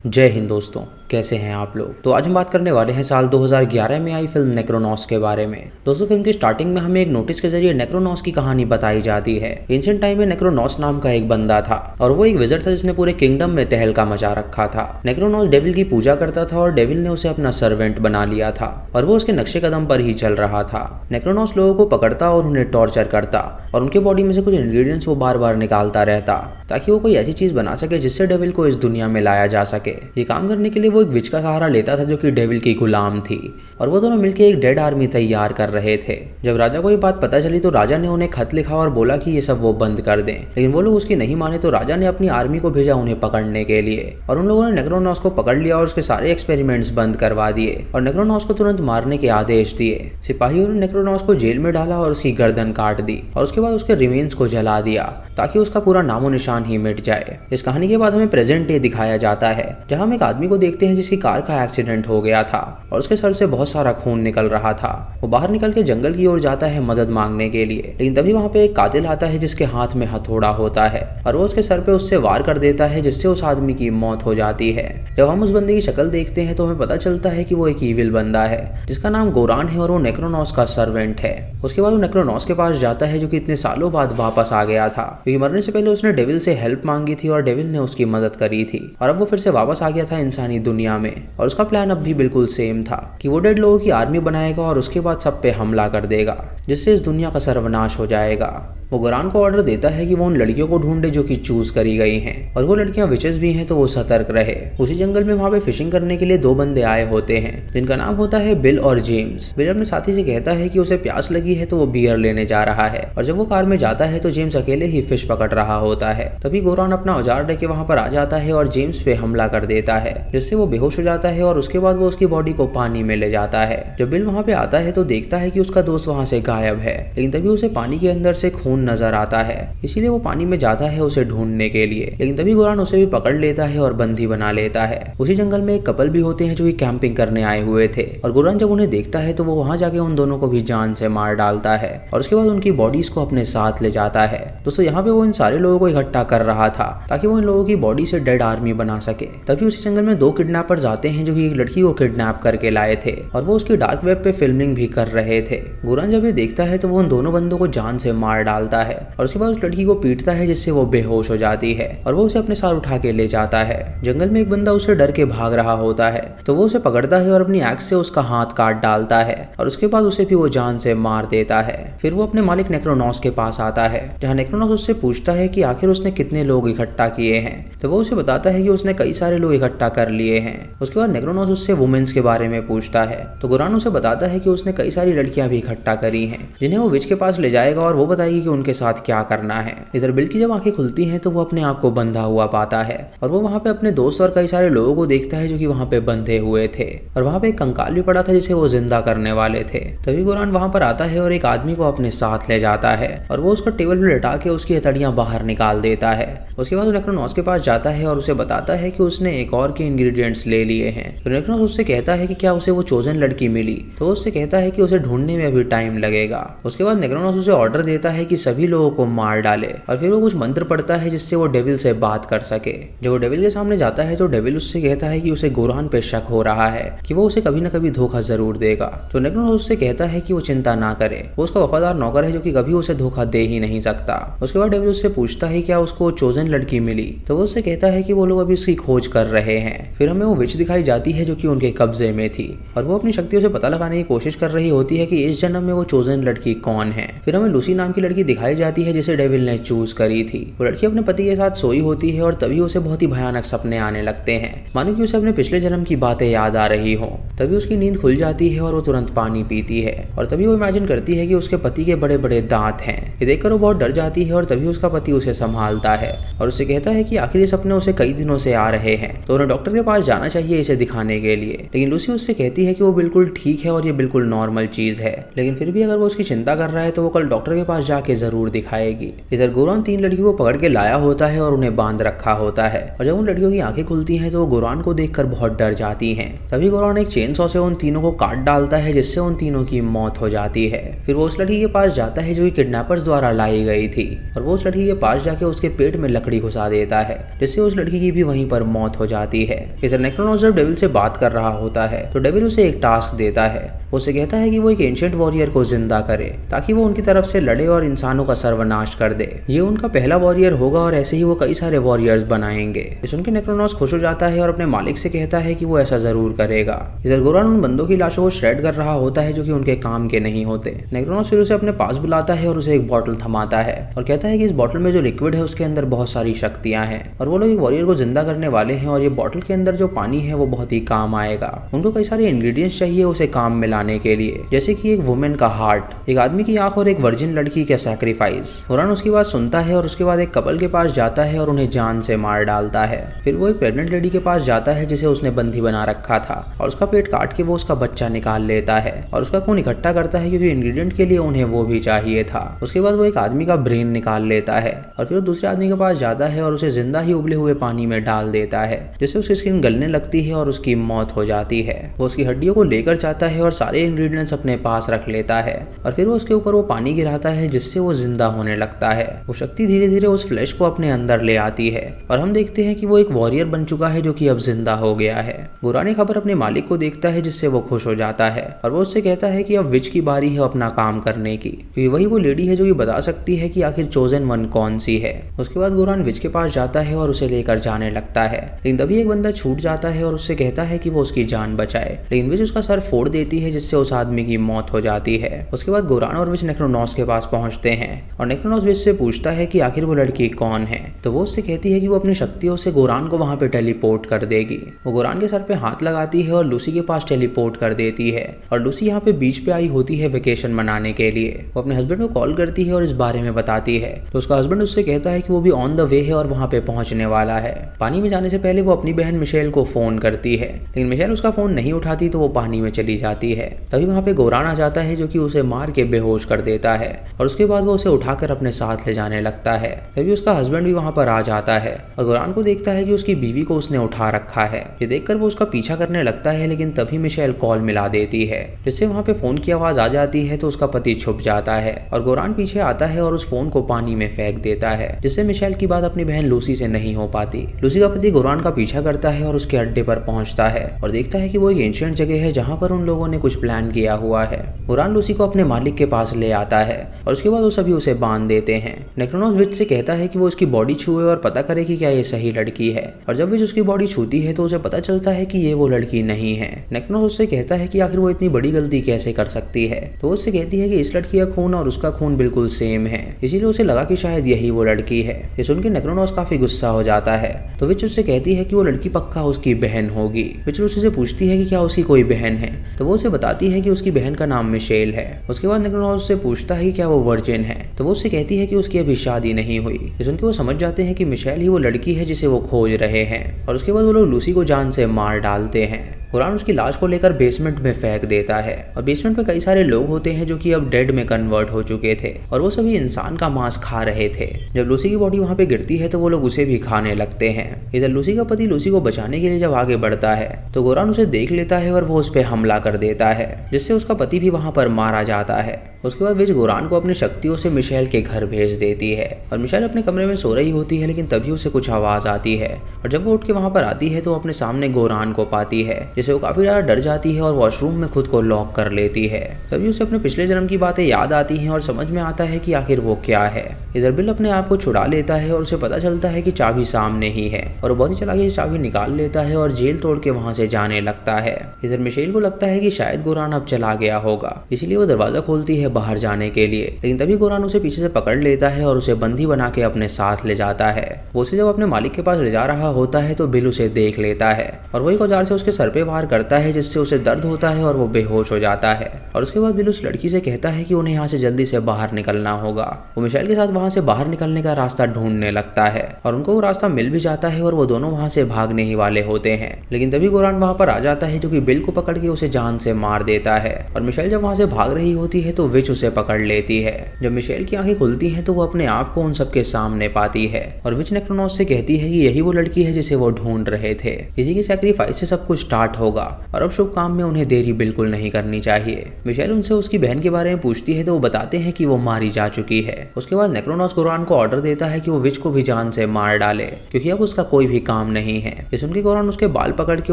जय हिंद दोस्तों, कैसे हैं आप लोग। तो आज हम बात करने वाले हैं साल 2011 में आई फिल्म नेक्रोनॉस के बारे में। दोस्तों, फिल्म की स्टार्टिंग में हमें एक नोटिस के जरिए नेक्रोनॉस की कहानी बताई जाती है। एंशिएंट टाइम में नेक्रोनॉस नाम का एक बंदा था और वो एक विज़र्ड था जिसने पूरे किंगडम में तहलका मचा रखा था। नेक्रोनॉस डेविल की पूजा करता था और डेविल ने उसे अपना सर्वेंट बना लिया था और वो उसके नक्शे कदम पर ही चल रहा था। नेक्रोनॉस लोगों को पकड़ता और उन्हें टॉर्चर करता और उनके बॉडी में से कुछ इंग्रेडिएंट्स वो बार बार निकालता रहता ताकि वो कोई ऐसी चीज बना सके जिससे डेविल को इस दुनिया में लाया जा सके। ये काम करने के लिए वो एक विच का सहारा लेता था जो कि डेविल की गुलाम थी और वो दोनों मिलकर एक डेड आर्मी तैयार कर रहे थे। जब राजा को ये बात पता चली तो राजा ने उन्हें खत लिखा और बोला कि ये सब वो बंद कर दें, लेकिन वो लोग उसकी नहीं माने तो राजा ने अपनी आर्मी को भेजा उन्हें पकड़ने के लिए और उन लोगों ने नेक्रोनॉस को पकड़ लिया और उसके सारे एक्सपेरिमेंट्स बंद करवा दिए और नेक्रोनॉस को तुरंत मारने के आदेश दिए। सिपाहियों ने नेक्रोनॉस को जेल में डाला और उसकी गर्दन काट दी और उसके बाद उसके रिमेन्स को जला दिया ताकि उसका पूरा नामो निशान ही मिट जाए। इस कहानी के बाद हमें प्रेजेंट डे दिखाया जाता है जहां हम एक आदमी को देखते हैं जिसकी कार का एक्सीडेंट हो गया था और उसके सर से बहुत सारा खून निकल रहा था। वो बाहर निकल के जंगल की ओर जाता है मदद मांगने के लिए, लेकिन तभी वहां पे एक कातिल आता है जिसके हाथ में हथौड़ा होता है और वो उसके सर पे उससे वार कर देता है जिससे उस आदमी की मौत हो जाती है। जब हम उस बंदे की शक्ल देखते हैं तो हमें पता चलता है कि वो एक ईविल बंदा है जिसका नाम गोरान है और वो नेक्रोनॉस का सर्वेंट है। उसके बाद वो नेक्रोनॉस के पास जाता है जो कि इतने सालों बाद वापस आ गया था क्योंकि मरने से पहले उसने डेविल से हेल्प मांगी थी और डेविल ने उसकी मदद करी थी और अब वो फिर से वापस आ गया था इंसानी दुनिया में और उसका प्लान अब भी बिल्कुल सेम था कि वो डेड लोगों की आर्मी बनाएगा और उसके बाद सब पे हमला कर देगा जिससे इस दुनिया का सर्वनाश हो जाएगा। वो गोरान को ऑर्डर देता है कि वो उन लड़कियों को ढूंढे जो कि चूज करी गई हैं और वो लड़कियां विचेस भी हैं तो वो सतर्क रहे। उसी जंगल में वहां पे फिशिंग करने के लिए दो बंदे आए होते हैं जिनका नाम होता है बिल और जेम्स। बिल अपने साथी से कहता है कि उसे प्यास लगी है तो वो बियर लेने जा रहा है और जब वो कार में जाता है तो जेम्स अकेले ही फिश पकड़ रहा होता है। तभी गोरान अपना औजार लेके वहां पर आ जाता है और जेम्स पे हमला कर देता है जिससे वो बेहोश हो जाता है और उसके बाद वो उसकी बॉडी को पानी में ले जाता है। जब बिल वहां पे आता है तो देखता है कि उसका दोस्त वहां से गायब है, लेकिन तभी उसे पानी के अंदर से खून नजर आता है, इसीलिए वो पानी में जाता है उसे ढूंढने के लिए, लेकिन तभी गोरान उसे भी पकड़ लेता है और बंदी बना लेता है। उसी जंगल में एक कपल भी होते हैं जो कि कैंपिंग करने आए हुए थे और गोरान जब उन्हें देखता है तो वो वहां जाके उन दोनों को भी जान से मार डालता है और उसके बाद उनकी बॉडीज को अपने साथ ले जाता है। दोस्तों, यहाँ पे वो इन सारे लोगों को इकट्ठा कर रहा था ताकि वो इन लोगों की बॉडी से डेड आर्मी बना सके। तभी उसी जंगल में दो किडनैपर्स आते हैं जो कि एक लड़की को किडनैप करके लाए थे और वो उसकी डार्क वेब पे फिल्मिंग भी कर रहे थे। गोरान जब ये देखता है तो वो उन दोनों बंदों को जान से मार डालता है और उसके बाद उस लड़की को पीटता है जिससे वो बेहोश हो जाती है और वो उसे अपने साथ उठा के ले जाता है। जंगल में एक बंदा उसे डर के भाग रहा होता है तो वो उसे पकड़ता है और अपनी एक्स से उसका हाथ काट डालता है और उसके बाद उसे भी वो जान से मार देता है। फिर वो अपने मालिक नेक्रोनॉस के पास आता है जहाँ नेक्रोनॉस उससे पूछता है कि आखिर उसने कितने लोग इकट्ठा किए हैं, तो वो उसे बताता है कि उसने कई सारे लोग इकट्ठा कर लिए हैं। उसके बाद नेक्रोनॉस उससे वुमेन्स के बारे में पूछता है तो गोरान उसे बताता है कि उसने कई सारी लड़कियां भी इकट्ठा करी हैं जिन्हें वो विच के पास ले जाएगा और वो बताएगी कि उनके साथ क्या करना है। इधर बिल की जब आंखें खुलती हैं तो वो अपने आप को बंधा हुआ पाता है और वो वहाँ पे अपने दोस्त और कई सारे लोगों को देखता है जो कि वहाँ पे बंधे हुए थे और वहाँ पे एक कंकाल भी पड़ा था जिसे वो जिंदा करने वाले थे। तभी गोरान वहाँ पर आता है और एक आदमी को अपने साथ ले जाता है और वो उसको टेबल पर लिटा के उसकी हथेलियां बाहर निकाल देता है। उसके बाद वो नेक्रोनॉस के पास जाता है और उसे बताता है कि उसने एक और के इंग्रेडिएंट्स ले लिए हैं। तो नेक्रोनॉस उससे कहता है कि क्या उसे वो चोजन लड़की मिली, तो उससे कहता है कि उसे ढूंढने में अभी टाइम लगेगा। उसके बाद नेक्रोनॉस उसे ऑर्डर देता है कि सभी लोगों को मार डाले और फिर वो कुछ मंत्र पढ़ता है जिससे वो डेविल से बात कर सके। जब वो डेविल के सामने जाता है तो डेविल उससे कहता है कि उसे गोरान पे शक हो रहा है कि वो उसे कभी न कभी धोखा जरूर देगा। तो नेक्रोनॉस उससे कहता है कि वो चिंता ना करे, वो उसका वफादार नौकर है जो कि कभी उसे धोखा दे ही नहीं सकता। उसके बाद डेविल उससे पूछता है क्या उसको चोजन लड़की मिली, तो वो उससे कहता है कि वो लोग अभी उसकी खोज कर रहे हैं। फिर हमें वो विच दिखाई जाती है जो कि उनके कब्जे में थी और वो अपनी शक्तियों से पता लगाने की कोशिश कर रही होती है कि इस जन्म में वो चोजन लड़की कौन है। फिर हमें लूसी नाम की लड़की दिखाई जाती है जिसे डेविल ने चूज करी थी। वो लड़की अपने पति के साथ सोई होती है और तभी उसे बहुत ही भयानक सपने आने लगते हैं, मानो कि उसे अपने पिछले जन्म की बातें याद आ रही हो। तभी उसकी नींद खुल जाती है और वो तुरंत पानी पीती है और तभी वो इमेजिन करती है कि उसके पति के बड़े बड़े दांत हैं। ये देखकर वो बहुत डर जाती है और तभी उसका पति उसे संभालता है और उससे कहता है कि आखिर ये सपने उसे कई दिनों से आ रहे हैं तो उन्हें डॉक्टर के पास जाना चाहिए इसे दिखाने के लिए। लेकिन लूसी उससे कहती है कि वो बिल्कुल ठीक है और ये बिल्कुल नॉर्मल चीज है, लेकिन फिर भी अगर वो उसकी चिंता कर रहा है तो वो कल डॉक्टर के पास जाके जरूर दिखाएगी। इधर गोरान 3 लड़कियों को पकड़ के लाया होता है और उन्हें बांध रखा होता है, और जब उन लड़कियों की आंखें खुलती हैं तो वो गोरान को देखकर बहुत डर जाती हैं। तभी गोरान एक चेन सॉ से उन तीनों को काट डालता है, जिससे उन तीनों की मौत हो जाती है। फिर वो उस लड़की के पास जाता है जो कि किडनैपर्स द्वारा लाई गई थी, और वो उस लड़की के पास जाके उसके पेट में लकड़ी घुसा देता है, जिससे उस लड़की की भी वहीं पर मौत हो जाती है। इधर नेक्रोनॉस जब डेविल से बात कर रहा होता है तो डेविल उसे एक टास्क देता है। उसे कहता है कि वो एक एंशिएंट वॉरियर को जिंदा करे ताकि वो उनकी तरफ से लड़े और इंसानों का सर्वनाश कर दे। ये उनका पहला वॉरियर होगा और ऐसे ही वो कई सारे वॉरियर्स बनाएंगे। ये सुनकर नेक्रोनॉस खुश हो जाता है और अपने मालिक से कहता है कि वो ऐसा जरूर करेगा। इधर गोरान उन बंदों की लाशों को श्रेड कर रहा होता है जो कि उनके काम के नहीं होते। नेक्रोनॉस फिर उसे अपने पास बुलाता है और उसे एक बॉटल थमाता है और कहता है कि इस बॉटल में जो लिक्विड है उसके अंदर बहुत सारी शक्तियां हैं और वो लोग एक वॉरियर को जिंदा करने वाले हैं, और ये बॉटल के अंदर जो पानी है वो बहुत ही काम आएगा। उनको कई सारे इंग्रेडिएंट्स चाहिए उसे काम में लाने के लिए, जैसे कि एक वुमेन का हार्ट, एक आदमी की आंख और एक वर्जिन लड़की का सैक्रिफाइस। गोरान उसकी बात सुनता है और उसके बाद एक कपल के पास जाता है और उन्हें जान से मार डालता है। फिर वो एक प्रेग्नेंट लेडी के पास जाता है जिसे उसने बंदी बना रखा था, और उसका पेट काट के वो उसका बच्चा निकाल लेता है और उसका खून इकट्ठा करता है क्योंकि इंग्रेडिएंट के लिए उन्हें वो भी चाहिए था। उसके बाद वो एक आदमी का ब्रेन निकाल लेता है और फिर वो दूसरे आदमी के पास जाता है और उसे जिंदा ही उबले हुए पानी में डाल देता है, जिससे उसकी स्किन गलने लगती है और उसकी मौत हो जाती है। वो उसकी हड्डियों को लेकर जाता है और सारे इंग्रेडिएंट्स अपने पास रख लेता है और फिर वो उसके ऊपर वो पानी गिराता है जिससे वो जिंदा होने लगता है। वो शक्ति धीरे धीरे उस फ्लैश को अपने अंदर ले आती है और हम देखते हैं कि वो एक वॉरियर बन चुका है जो कि अब जिंदा हो गया है। गोरान ये खबर अपने मालिक को देखता है जिससे वो खुश हो जाता है और वो उससे कहता है कि अब विच की बारी है अपना काम करने की, क्योंकि वही वो लेडी है जो ये बता सकती है कि आखिर चोजन वन कौन सी है। उसके बाद गोरान विच के पास जाता है और उसे लेकर जाने लगता है, लेकिन तभी एक बंदा छूट जाता है और उससे कहता है कि वो उसकी जान बचाए, लेकिन विच उसका सर फोड़ देती है जिससे उस आदमी की मौत हो जाती है। उसके बाद गोरान और विच नेक्रोनॉस के पास पहुंचते हैं और नेक्रोनॉस विच से पूछता है कि आखिर वो लड़की कौन है, तो वो उससे कहती है कि वो अपनी शक्तियों से गोरान को वहां पे टेलीपोर्ट कर देगी। वो गोरान के सर पे हाथ लगाती है और लूसी के पास टेलीपोर्ट कर देती है, और लूसी यहाँ पे बीच पे आई होती है वेकेशन मनाने के लिए। वो अपने हस्बैंड को कॉल करती है और इस बारे में बताती है, तो उसका हस्बैंड उससे कहता है कि वो भी ऑन द वे है और वहां पे पहुंचने वाला है। पानी में जाने से पहले वो अपनी बहन मिशेल को फोन करती है, लेकिन मिशेल उसका फोन नहीं उठाती तो वो पानी में चली जाती है। तभी वहां पे गोरान आ जाता है जो कि उसे मार के बेहोश कर देता है और उसके बाद वो उसे उठाकर अपने साथ ले जाने लगता है। तभी उसका हस्बैंड भी वहां पर आ जाता है और गोरान को देखता है कि उसकी बीवी को उसने उठा रखा है। ये देखकर वो उसका पीछा करने लगता है, लेकिन तभी मिशेल कॉल मिला देती है जिससे वहां पे फोन की आवाज आ जाती है, तो उसका पति छुप जाता है और गोरान पीछे आता है और उस फोन को पानी में फेंक देता है, जिससे मिशेल की बात अपनी बहन लूसी से नहीं हो पाती। लूसी का पति गोरान का पीछा करता है और उसके अड्डे पर पहुंचता है और देखता है कि वो एक एंशिएंट जगह है जहां पर उन लोगों ने कुछ प्लान किया हुआ है। गोरान लूसी को अपने मालिक के पास ले आता है और उसके बाद वो सभी उसे बांध देते हैं। नेक्रोनॉस विच से कहता है कि वो उसकी बॉडी छुए और पता करे कि क्या ये सही लड़की है, और जब विच उसकी बॉडी छूती है तो उसे पता चलता है कि ये वो लड़की नहीं है। नेक्रोनॉस उससे कहता है कि आखिर वो इतनी बड़ी गलती कैसे कर सकती है, तो वो उससे कहती है कि इस लड़की का खून और उसका खून बिल्कुल सेम है, इसीलिए उसे लगा कि शायद यही वो लड़की है। ये सुनकर नेक्रोनॉस काफी गुस्सा हो जाता है, तो विच उससे कहती है कि वो लड़की पक्का उसकी बहन होगी। विच उससे पूछती है कि क्या उसकी कोई बहन है, तो वो उसे बताती है कि उसकी बहन का नाम मिशेल है। उसके बाद नेक्रोनॉस उससे पूछता है कि क्या वो वर्जिन है, तो वो उससे कहती है कि उसकी अभी शादी नहीं हुई। ये सुनकर वो समझ जाते हैं कि मिशेल ही वो लड़की है जिसे वो खोज रहे हैं, और उसके बाद वो लोग लूसी को जान से मार डालते हैं। गोरान उसकी लाश को लेकर बेसमेंट में फेंक देता है, और बेसमेंट में कई सारे लोग होते हैं जो कि अब डेड में कन्वर्ट हो चुके थे और वो सभी इंसान का मांस खा रहे थे। जब लूसी की बॉडी वहां पे गिरती है तो वो लोग उसे भी खाने लगते हैं। इधर लूसी का पति लूसी को बचाने के लिए जब आगे बढ़ता है तो गोरान उसे देख लेता है और वो उस पर हमला कर देता है, जिससे उसका पति भी वहां पर मारा जाता है। उसके बाद विच गोरान को अपनी शक्तियों से मिशेल के घर भेज देती है और मिशेल अपने कमरे में सो रही होती है, लेकिन तभी उसे कुछ आवाज आती है और जब वो उठ के वहां पर आती है तो अपने सामने गोरान को पाती है, जिससे वो काफी ज्यादा डर जाती है और वॉशरूम में खुद को लॉक कर लेती है। तभी उसे अपने पिछले जन्म की बातें याद आती हैं और समझ में आता है कि आखिर वो क्या है। इधर बिल अपने आप को छुड़ा लेता है और उसे पता चलता है कि चाबी सामने ही है, और वो बहुत ही चालाकी से चाबी निकाल लेता है और जेल तोड़ के वहां से जाने लगता है। इधर मिशेल को लगता है कि शायद गोरान अब चला गया होगा, इसीलिए वो दरवाजा खोलती है बाहर जाने के लिए, लेकिन तभी गोरान उसे पीछे से पकड़ लेता है और उसे बंदी बना के अपने साथ ले जाता है। वो उसे जब अपने मालिक के पास ले जा रहा होता है तो बिल उसे देख लेता है और वही औजार से उसके सर पे वार करता है, जिससे उसे दर्द होता है और वो बेहोश हो जाता है। और उसके बाद बिल उस लड़की से कहता है कि उन्हें यहाँ से जल्दी से बाहर निकलना होगा। वो मिशेल के साथ वहां से बाहर निकलने का रास्ता ढूंढने लगता है और उनको वो रास्ता मिल भी जाता है और वो दोनों वहां से भागने ही वाले होते हैं, लेकिन तभी गोरान वहां पर आ जाता है जो कि बिल को पकड़ के उसे जान से मार देता है। और मिशेल जब वहां से भाग रही होती है तो विच उसे पकड़ लेती है। जब मिशेल मिशेल की आंखें खुलती हैं तो वो अपने आप को उन सबके सामने पाती है और विच नेक्रोनॉस से कहती है कि यही वो लड़की है जिसे वो ढूंढ रहे थे। इसी की सैक्रिफाइस से सब कुछ स्टार्ट होगा और अब शुभ काम में उन्हें देरी बिल्कुल नहीं करनी चाहिए। मिशेल उनसे उसकी बहन के बारे में पूछती है तो वो बताते हैं कि वो मारी जा चुकी है। उसके बाद नेक्रोनॉस गोरान को ऑर्डर देता है कि वो विच को भी जान से मार डाले क्योंकि अब उसका कोई भी काम नहीं है। ये सुनकर गोरान उसके बाल पकड़ के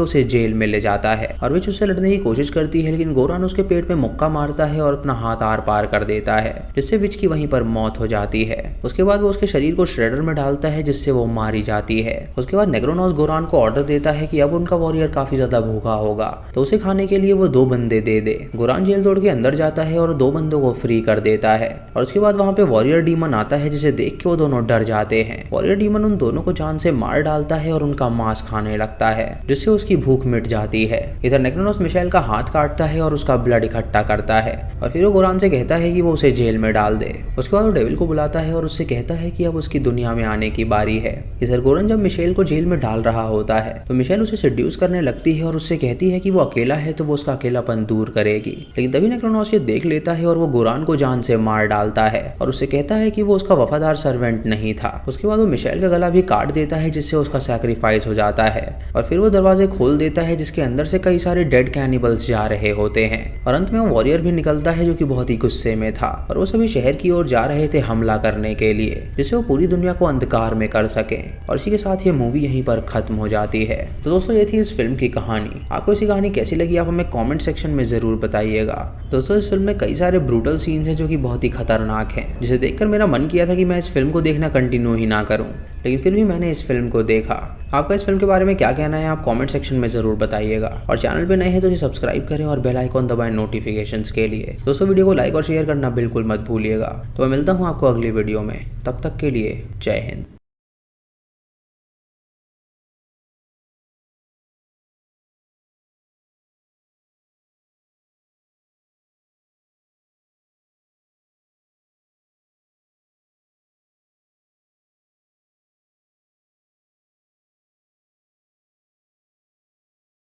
उसे जेल में ले जाता है और विच उससे लड़ने की कोशिश करती है, लेकिन गोरान उसके पेट में मुक्का मारता है और अपना हाथ आर पार कर देता है जिससे विच की वहीं पर मौत हो जाती है। उसके बाद वो उसके शरीर को श्रेडर में डालता है जिससे वो मारी जाती है। उसके बाद नेक्रोनॉस गोरान को ऑर्डर देता है कि अब उनका वॉरियर काफी ज्यादा भूखा होगा तो उसे खाने के लिए वो 2 बंदे दे दे। गोरान जेल तोड़ के अंदर जाता है और 2 बंदों को फ्री कर देता है और उसके बाद वहाँ पे वॉरियर डीमन आता है जिसे देख के वो दोनों डर जाते हैं। वॉरियर डीमन उन दोनों को जान से मार डालता है और उनका मांस खाने लगता है जिससे उसकी भूख मिट जाती है। इधर नेक्रोनॉस मिशेल का हाथ काटता है और उसका ब्लड इकट्ठा करता है और फिर वो गोरान से कहता है कि वो उसे जेल में डाल दे। उसके बाद वो डेविल को बुलाता है और उससे कहता है कि अब उसकी दुनिया में आने की बारी है। इधर गोरान जब मिशेल को जेल में डाल रहा होता है तो मिशेल उसे सेड्यूस करने लगती है और उससे कहती है कि वो अकेला है तो वो उसका अकेलापन दूर करेगी, लेकिन तभी नेक्रोनॉस ये देख लेता है और वो गोरान को जान से मार डालता है और उससे कहता है कि वो उसका वफादार सर्वेंट नहीं था। उसके बाद वो मिशेल का गला भी काट देता है जिससे उसका सैक्रिफाइस हो जाता है और फिर वो दरवाजे खोल देता है जिसके अंदर से कई सारे डेड कैनिबल्स जा रहे होते हैं और अंत में वो वॉरियर भी निकलता है जो कि बहुत ही गुस्से में था और वो सभी शहर की ओर जा रहे थे हमला करने के लिए जिससे वो पूरी दुनिया को अंधकार में कर सके। और इसी के साथ ये मूवी यहीं पर खत्म हो जाती है। तो दोस्तों ये थी इस फिल्म की कहानी। आपको इसी कहानी कैसी लगी आप हमें कमेंट सेक्शन में जरूर बताइएगा। दोस्तों इस फिल्म में कई सारे ब्रूटल सीन्स हैं जो कि बहुत ही खतरनाक हैं, जिसे देखकर मेरा मन किया था कि मैं इस फिल्म को देखना कंटिन्यू ही ना करूं, लेकिन फिर भी मैंने इस फिल्म को देखा। आपका इस फिल्म के बारे में क्या कहना है आप कमेंट सेक्शन में जरूर बताइएगा और चैनल पे नए हैं तो इसे सब्सक्राइब करें और बेल आइकॉन दबाएं नोटिफिकेशंस के लिए। दोस्तों वीडियो को लाइक और शेयर करना बिल्कुल मत भूलिएगा। तो मैं मिलता हूँ आपको अगली वीडियो में, तब तक के लिए जय हिंद।